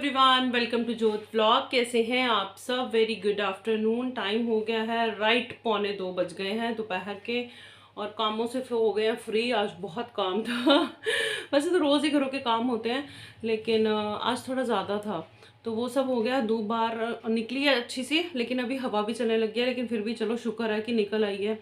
Everyone, welcome to जोत vlog. कैसे हैं आप सब? Very good afternoon. टाइम हो गया है राइट 1:45 बज गए हैं दोपहर के, और कामों से फिर हो गए हैं फ्री। आज बहुत काम था वैसे तो रोज़ ही घरों के काम होते हैं, लेकिन आज थोड़ा ज़्यादा था, तो वो सब हो गया। धूप बाहर निकली है अच्छी सी, लेकिन अभी हवा भी चलने लग गया है, लेकिन फिर भी चलो शुक्र है कि निकल आई है।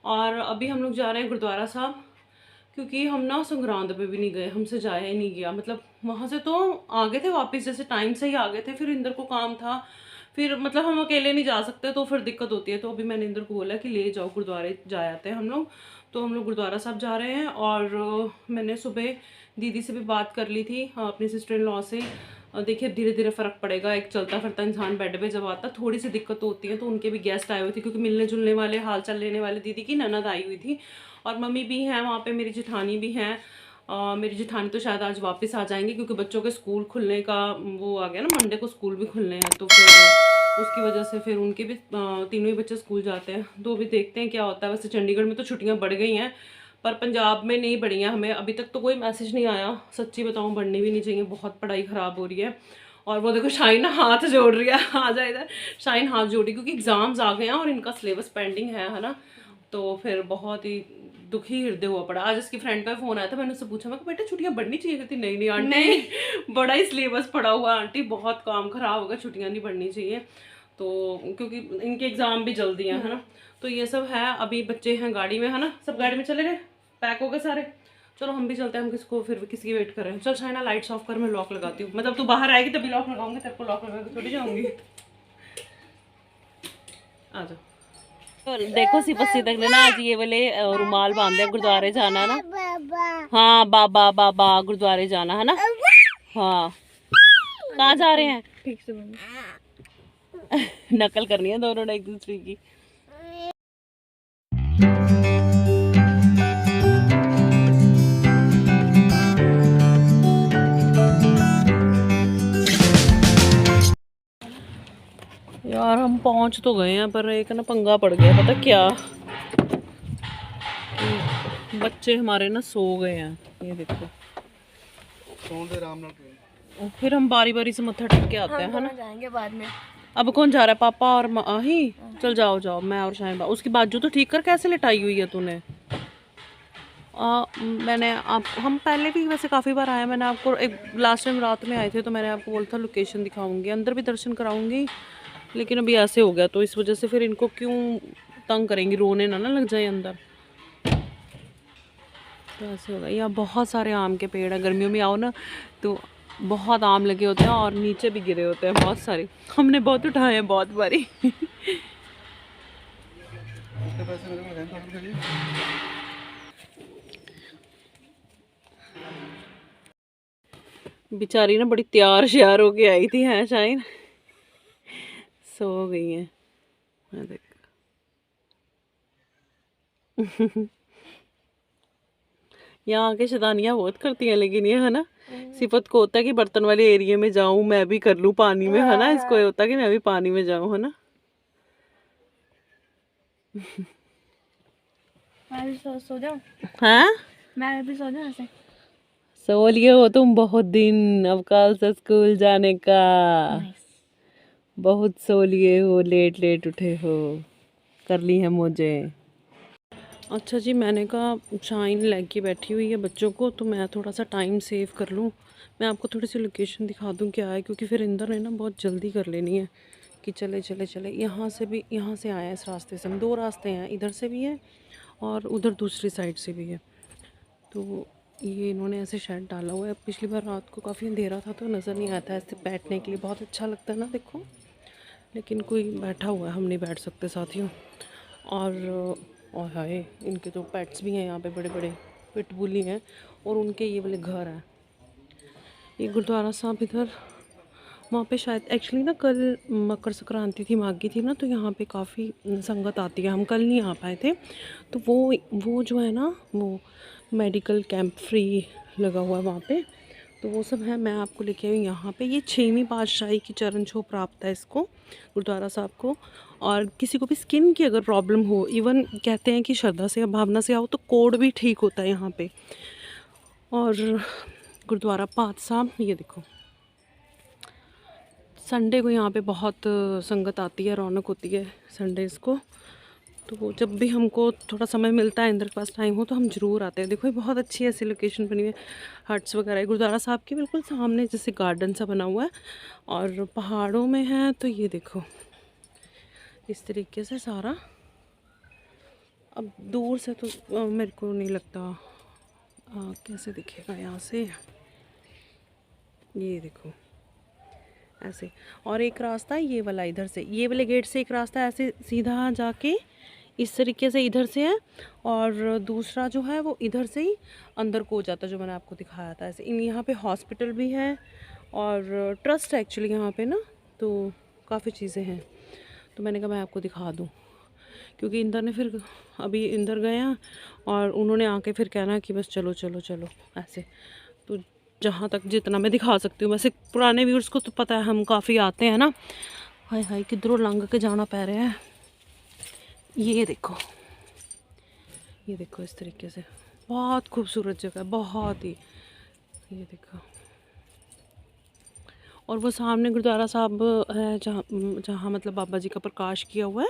और अभी हम लोग जा रहे हैं गुरुद्वारा साहब, क्योंकि हम ना संग्रांद पे भी नहीं गए, हमसे जाया ही नहीं गया। मतलब वहाँ से तो आ गए थे वापस, जैसे टाइम से ही आ गए थे, फिर इंदर को काम था, फिर मतलब हम अकेले नहीं जा सकते तो फिर दिक्कत होती है। तो अभी मैंने इंदर को बोला कि ले जाओ, गुरुद्वारे जा आते हैं हम लोग। तो हम लोग गुरुद्वारा साहब जा रहे हैं। और मैंने सुबह दीदी से भी बात कर ली थी, अपनी सिस्टर इन लॉ से। देखिए धीरे धीरे फ़र्क पड़ेगा। एक चलता फिरता इंसान बेड पे जब आता थोड़ी सी दिक्कत होती है। तो उनके भी गेस्ट आए हुए थे, क्योंकि मिलने जुलने वाले, हाल चाल लेने वाले दीदी की ननद आई हुई थी, और मम्मी भी हैं वहाँ पे, मेरी जेठानी भी हैं। मेरी जेठानी तो शायद आज वापस आ जाएंगे, क्योंकि बच्चों के स्कूल खुलने का वो आ गया ना, मंडे को स्कूल भी खुलने हैं, तो फिर उसकी वजह से फिर उनके भी तीनों ही बच्चे स्कूल जाते हैं। तो अभी देखते हैं क्या होता है। वैसे चंडीगढ़ में तो छुट्टियाँ बढ़ गई हैं, पर पंजाब में नहीं बढ़ी हैं। हमें अभी तक तो कोई मैसेज नहीं आया। सच्ची बताऊँ, बढ़नी भी नहीं चाहिए, बहुत पढ़ाई ख़राब हो रही है। और वो देखो शाइन ना हाथ जोड़ रही है, आ जाए इधर। शाइन हाथ जोड़ी, क्योंकि एग्ज़ाम्स आ गए हैं और इनका सिलेबस पेंडिंग है ना। तो फिर बहुत ही दुखी हृदय हुआ पड़ा। आज इसकी फ्रेंड का फ़ोन आया था, मैंने उससे पूछा, मैं बेटा छुट्टियां बढ़नी चाहिए? कहती नहीं नहीं आंटी, नहीं। बड़ा ही सिलेबस पड़ा हुआ आंटी, बहुत काम खराब होगा, छुट्टियां नहीं बढ़नी चाहिए। तो क्योंकि इनके एग्ज़ाम भी जल्दी हैं, है ना। तो ये सब है। अभी बच्चे हैं गाड़ी में, है ना, सब गाड़ी में चले गए, पैक हो गए सारे। चलो हम भी चलते हैं, हम किसको फिर किसी की वेट कर रहे हैं। चल शाइना लाइट्स ऑफ कर, मैं लॉक लगाती हूँ। मतलब तू बाहर आएगी तभी लॉक लगाऊंगी, तेरे को लॉक लगा के थोड़ी जाऊँगी। आ जाओ। तो देखो सिपस्सी तक ना आज ये वाले रुमाल बांधे, गुरुद्वारे जाना है ना। हाँ बाबा बाबा, गुरुद्वारे जाना है ना। हाँ, कहाँ जा रहे हैं? ठीक से नकल करनी है दोनों ने एक दूसरे की। यार हम पहुंच तो गए हैं, पर एक ना पंगा पड़ गया, पता क्या? बच्चे हमारे ना सो गए हैं, ये देखो। फिर हम बारी बारी से मत्था टेक के आते हैं, है ना। जाएंगे बाद में। अब कौन जा रहा है? पापा और माँ ही? चल जाओ जाओ, मैं और शायद। उसकी बाजू तो ठीक कर, कैसे लिटाई हुई है तूने? मैंने आप हम पहले भी वैसे काफ़ी बार आए। मैंने आपको एक लास्ट टाइम रात में आए थे, तो मैंने आपको बोला था लोकेशन दिखाऊंगी, अंदर भी दर्शन कराऊंगी, लेकिन अभी ऐसे हो गया, तो इस वजह से फिर इनको क्यों तंग करेंगी, रोने ना लग जाए अंदर, तो ऐसे होगा। यहाँ बहुत सारे आम के पेड़ हैं, गर्मियों में आओ ना तो बहुत आम लगे होते हैं, और नीचे भी गिरे होते हैं बहुत सारे। हमने बहुत उठाए हैं, बहुत बारी। बेचारी ना बड़ी तैयार श्यार होके आई थी, हैं शायद सो गई है। देख यहाँ आके शैतानियाँ बहुत करती हैं, लेकिन ये है ना, सिफत को होता है कि बर्तन वाले एरिया में जाऊं, मैं भी कर लूं पानी में, है ना। इसको ये होता है कि मैं भी पानी में जाऊं, है ना। मैं भी सो जाऊं। हाँ, मैं भी सो जाऊं ऐसे। सो लिए हो तुम बहुत दिन, अब कल से स्कूल जाने का। बहुत सो लिए हो, लेट लेट उठे हो, कर ली है मुझे। अच्छा जी, मैंने कहा शाइन लेके बैठी हुई है बच्चों को, तो मैं थोड़ा सा टाइम सेव कर लूँ। मैं आपको थोड़ी सी लोकेशन दिखा दूँ क्या है, क्योंकि फिर इंदर ने ना बहुत जल्दी कर लेनी है कि चले चले चले। यहाँ से भी, यहाँ से आए हैं इस रास्ते से। हम दो रास्ते हैं, इधर से भी है और उधर दूसरी साइड से भी है। तो ये इन्होंने ऐसे शेड डाला हुआ है। पिछली बार रात को काफ़ी अंधेरा था, तो नज़र नहीं आता। ऐसे बैठने के लिए बहुत अच्छा लगता है ना, देखो। लेकिन कोई बैठा हुआ है, हम नहीं बैठ सकते साथियों। और हाय, इनके तो पेट्स भी हैं यहाँ पे, बड़े बड़े पिटबुली हैं, और उनके ये वाले घर हैं। ये गुरुद्वारा साहब इधर, वहाँ पे शायद एक्चुअली ना कल मकर संक्रांति थी, माघी थी ना, तो यहाँ पे काफ़ी संगत आती है। हम कल नहीं आ पाए थे, तो वो जो है ना, वो मेडिकल कैंप फ्री लगा हुआ है वहाँ पे, तो वो सब है। मैं आपको लेके आई हूँ यहाँ पे। ये 6वीं पातशाही की चरण छोह प्राप्त है इसको, गुरुद्वारा साहब को। और किसी को भी स्किन की अगर प्रॉब्लम हो, इवन कहते हैं कि श्रद्धा से या भावना से आओ तो कोढ़ भी ठीक होता है यहाँ पे। और गुरुद्वारा पाठ साहब, ये देखो, संडे को यहाँ पे बहुत संगत आती है, रौनक होती है संडेज़ को। तो जब भी हमको थोड़ा समय मिलता है, इंदर के पास टाइम हो, तो हम ज़रूर आते हैं। देखो ये बहुत अच्छी ऐसी लोकेशन बनी हुई है, हट्स वगैरह है गुरुद्वारा साहब के बिल्कुल सामने, जैसे गार्डन सा बना हुआ है और पहाड़ों में है। तो ये देखो इस तरीके से सारा। अब दूर से तो मेरे को नहीं लगता कैसे दिखेगा यहाँ से। ये देखो ऐसे, और एक रास्ता है ये वाला इधर से, ये वाले गेट से एक रास्ता ऐसे सीधा जाके इस तरीके से इधर से है, और दूसरा जो है वो इधर से ही अंदर को हो जाता है, जो मैंने आपको दिखाया था ऐसे। यहाँ पे हॉस्पिटल भी है और ट्रस्ट है एक्चुअली यहाँ पे ना, तो काफ़ी चीज़ें हैं। तो मैंने कहा मैं आपको दिखा दूँ, क्योंकि इंदर ने फिर अभी इंदर गया और उन्होंने आके फिर कहना कि बस चलो चलो चलो ऐसे। तो जहाँ तक जितना मैं दिखा सकती हूँ, वैसे पुराने व्यूअर्स को तो पता है हम काफ़ी आते हैं ना। हाय हाय किधरों लंघ के जाना पै रहा है। ये देखो, ये देखो इस तरीके से बहुत खूबसूरत जगह है, बहुत ही। ये देखो, और वो सामने गुरुद्वारा साहब है जहाँ जहाँ मतलब बाबा जी का प्रकाश किया हुआ है,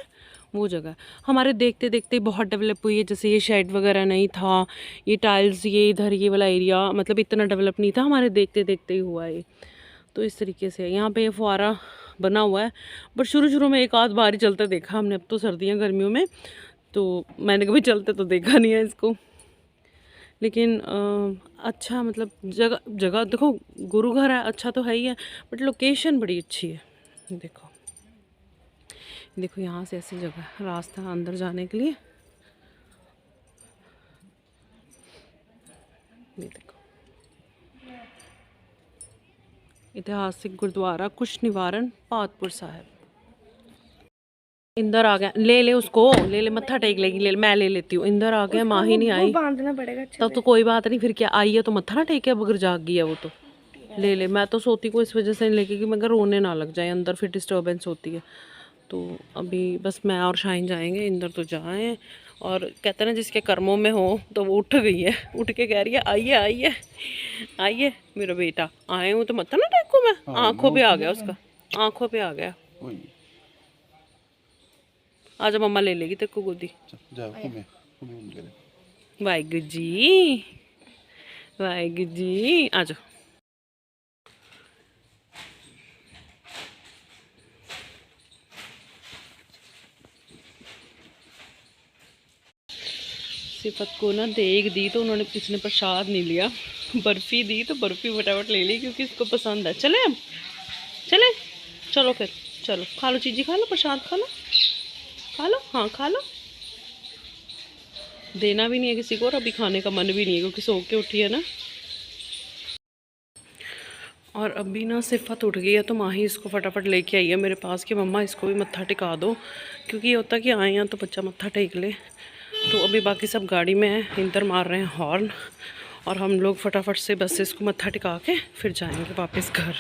वो जगह हमारे देखते देखते बहुत डेवलप हुई है। जैसे ये शेड वगैरह नहीं था, ये टाइल्स, ये इधर ये वाला एरिया मतलब इतना डेवलप नहीं था, हमारे देखते देखते ही हुआ है। तो इस तरीके से यहाँ पे ये फुहारा बना हुआ है, बट शुरू शुरू में एक आध बार ही चलते देखा हमने। अब तो सर्दियाँ गर्मियों में तो मैंने कभी चलते तो देखा नहीं है इसको। लेकिन अच्छा मतलब जगह जगह देखो, गुरु घर है, अच्छा तो है ही है, बट लोकेशन बड़ी अच्छी है। देखो देखो यहाँ से ऐसी जगह रास्ता अंदर जाने के लिए। ये देखो ऐतिहासिक गुरुद्वारा कुश निवारण पातपुर साहिब। इंदर आ गया, ले ले उसको, ले ले मत्था टेक लेगी, ले मैं ले लेती हूँ। इंदर आ गया, माँ ही नहीं आई, बांधना पड़ेगा तब तो कोई बात नहीं, फिर क्या आई है तो मत्था ना टेके, अब अगर जाग गई है वो तो ले ले। मैं तो सोती को इस वजह से नहीं लेके कि मगर रोने ना लग जाए अंदर, फिर डिस्टर्बेंस होती है। तो अभी बस मैं और शाहीन जाएंगे, इंदर तो जाए। और कहते हैं ना जिसके कर्मों में हो, तो वो उठ गई है, उठ के कह रही है आइए आइए आइए मेरा बेटा, आए हूँ तो मत्था ना टेको। मैं आँखों पे आ गया उसका, आँखों पे आ गया। आजा मम्मा ले लेगी तेरे को गोदी। वाहिगुरू जी, वाहिगुरू जी, आ जाओ। सिफत को ना देख दी तो उन्होंने किसी ने प्रसाद नहीं लिया, बर्फ़ी दी तो बर्फ़ी फटाफट ले ली क्योंकि इसको पसंद है। चले अब चले, चलो फिर चलो, खा लो चीज़ी, खा लो प्रसाद, खा लो खा लो, हाँ खा लो। देना भी नहीं है किसी को और अभी खाने का मन भी नहीं है क्योंकि सो के उठी है ना। और अभी ना सिफत उठ गई है तो माँ ही इसको फटाफट लेके आई है मेरे पास कि मम्मा इसको भी मत्था टिका दो, क्योंकि ये होता कि आए हैं तो बच्चा मत्था टेक ले। तो अभी बाकी सब गाड़ी में है, इंदर मार रहे हैं हॉर्न, और हम लोग फटाफट से बस इसको मत्था टिका के फिर जाएंगे वापस घर।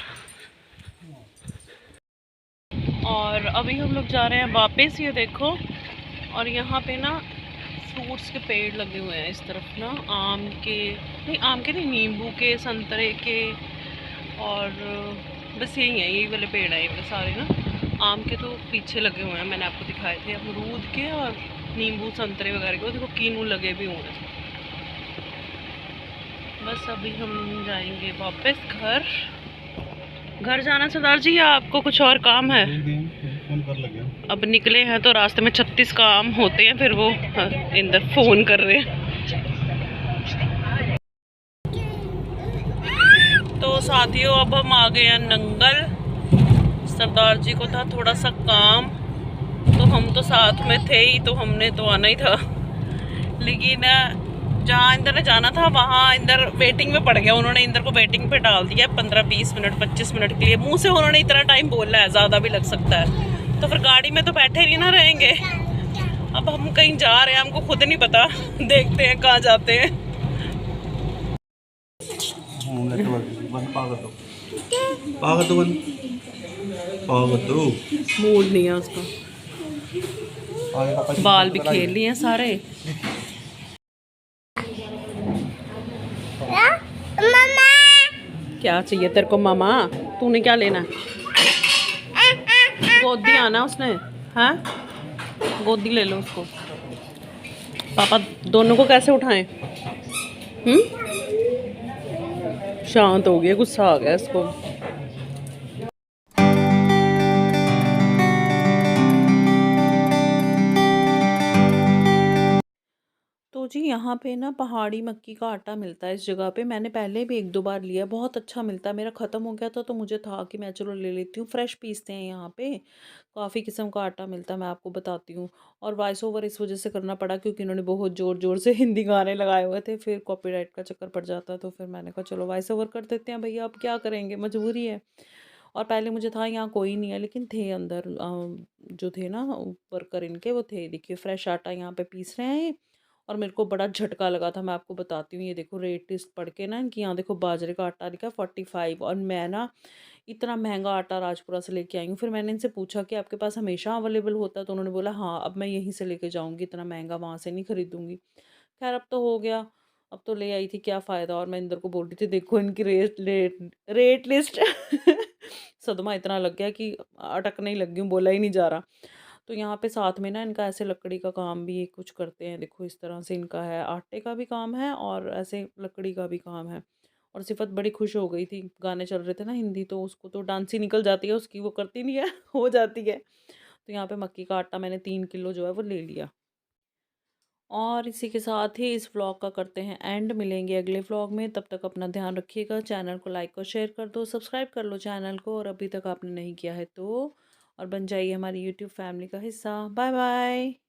और अभी हम लोग जा रहे हैं वापस, ये देखो। और यहाँ पे ना फ्रूट्स के पेड़ लगे हुए हैं इस तरफ ना, आम के नहीं, नींबू के, संतरे के, और बस यही है, यही वाले पेड़ हैं ये वाले सारे ना। आम के तो पीछे लगे हुए हैं, मैंने आपको दिखाए थे, अमरूद के और नींबू संतरे वगैरह के, देखो कीनू लगे भी हुए हैं। बस अभी हम जाएंगे वापस घर जाना सरदार जी, या आपको कुछ और काम है? अब निकले हैं तो रास्ते में 36 काम होते हैं, फिर वो इंदर फ़ोन कर रहे हैं। तो साथियों अब हम आ गए हैं नंगल। सरदार जी को था थोड़ा सा काम, तो हम तो साथ में थे ही, तो हमने तो आना ही था। लेकिन जहाँ इंदर ने जाना था वहाँ इंदर वेटिंग में पड़ गया, उन्होंने इंदर को वेटिंग पे डाल दिया 15-20 मिनट 25 मिनट के लिए। मुंह से उन्होंने इतना टाइम बोला है, ज़्यादा भी लग सकता है, तो फिर गाड़ी में तो बैठे नहीं ना रहेंगे। अब हम कहीं जा रहे हैं, हमको खुद नहीं पता, देखते हैं कहाँ जाते हैं। मूड नहीं है उसका, बाल भी खेल लिए हैं सारे। क्या चाहिए तेरे को मामा? तूने क्या लेना है? गोदी आना उसने, हाँ गोदी ले लो उसको। पापा दोनों को कैसे उठाएं? शांत हो गया, गुस्सा आ गया इसको। तो जी यहाँ पे ना पहाड़ी मक्की का आटा मिलता है इस जगह पे। मैंने पहले भी एक दो बार लिया, बहुत अच्छा मिलता है। मेरा ख़त्म हो गया था तो मुझे था कि मैं चलो ले लेती हूँ। फ्रेश पीसते हैं यहाँ पे, काफ़ी किस्म का आटा मिलता है, मैं आपको बताती हूँ। और वॉइस ओवर इस वजह से करना पड़ा क्योंकि इन्होंने बहुत ज़ोर ज़ोर से हिंदी गाने लगाए हुए थे, फिर कॉपीराइट का चक्कर पड़ जाता। तो फिर मैंने कहा चलो वॉइस ओवर कर देते हैं भैया, अब क्या करेंगे, मजबूरी है। और पहले मुझे था यहाँ कोई नहीं है, लेकिन थे अंदर जो थे ना वर्कर इनके, वो थे। देखिए फ्रेश आटा यहाँ पे पीस रहे हैं ये। और मेरे को बड़ा झटका लगा था, मैं आपको बताती हूँ। ये देखो रेट लिस्ट पढ़ के ना इनकी, यहाँ देखो बाजरे का आटा लिखा है 45। और मैं ना इतना महंगा आटा राजपुरा से लेके आई हूँ। फिर मैंने इनसे पूछा कि आपके पास हमेशा अवेलेबल होता है? तो उन्होंने बोला हाँ, अब मैं यहीं से लेके जाऊँगी, इतना महंगा वहाँ से नहीं खरीदूँगी। खैर अब तो हो गया, अब तो ले आई थी, क्या फ़ायदा। और मैं इंदर को बोल रही थी देखो इनकी रेट लिस्ट सदमा इतना लग गया कि अटकने ही लग गई हूँ, बोला ही नहीं जा रहा। तो यहाँ पे साथ में ना इनका ऐसे लकड़ी का काम भी कुछ करते हैं, देखो इस तरह से इनका है, आटे का भी काम है और ऐसे लकड़ी का भी काम है। और सिफत बड़ी खुश हो गई थी, गाने चल रहे थे ना हिंदी, तो उसको तो डांस ही निकल जाती है उसकी, वो करती नहीं है हो जाती है। तो यहाँ पे मक्की का आटा मैंने 3 किलो जो है वो ले लिया। और इसी के साथ ही इस व्लॉग का करते हैं एंड, मिलेंगे अगले व्लॉग में। तब तक अपना ध्यान रखिएगा, चैनल को लाइक और शेयर कर दो, सब्सक्राइब कर लो चैनल को, और अभी तक आपने नहीं किया है तो, और बन जाइए हमारी यूट्यूब फैमिली का हिस्सा। Bye bye.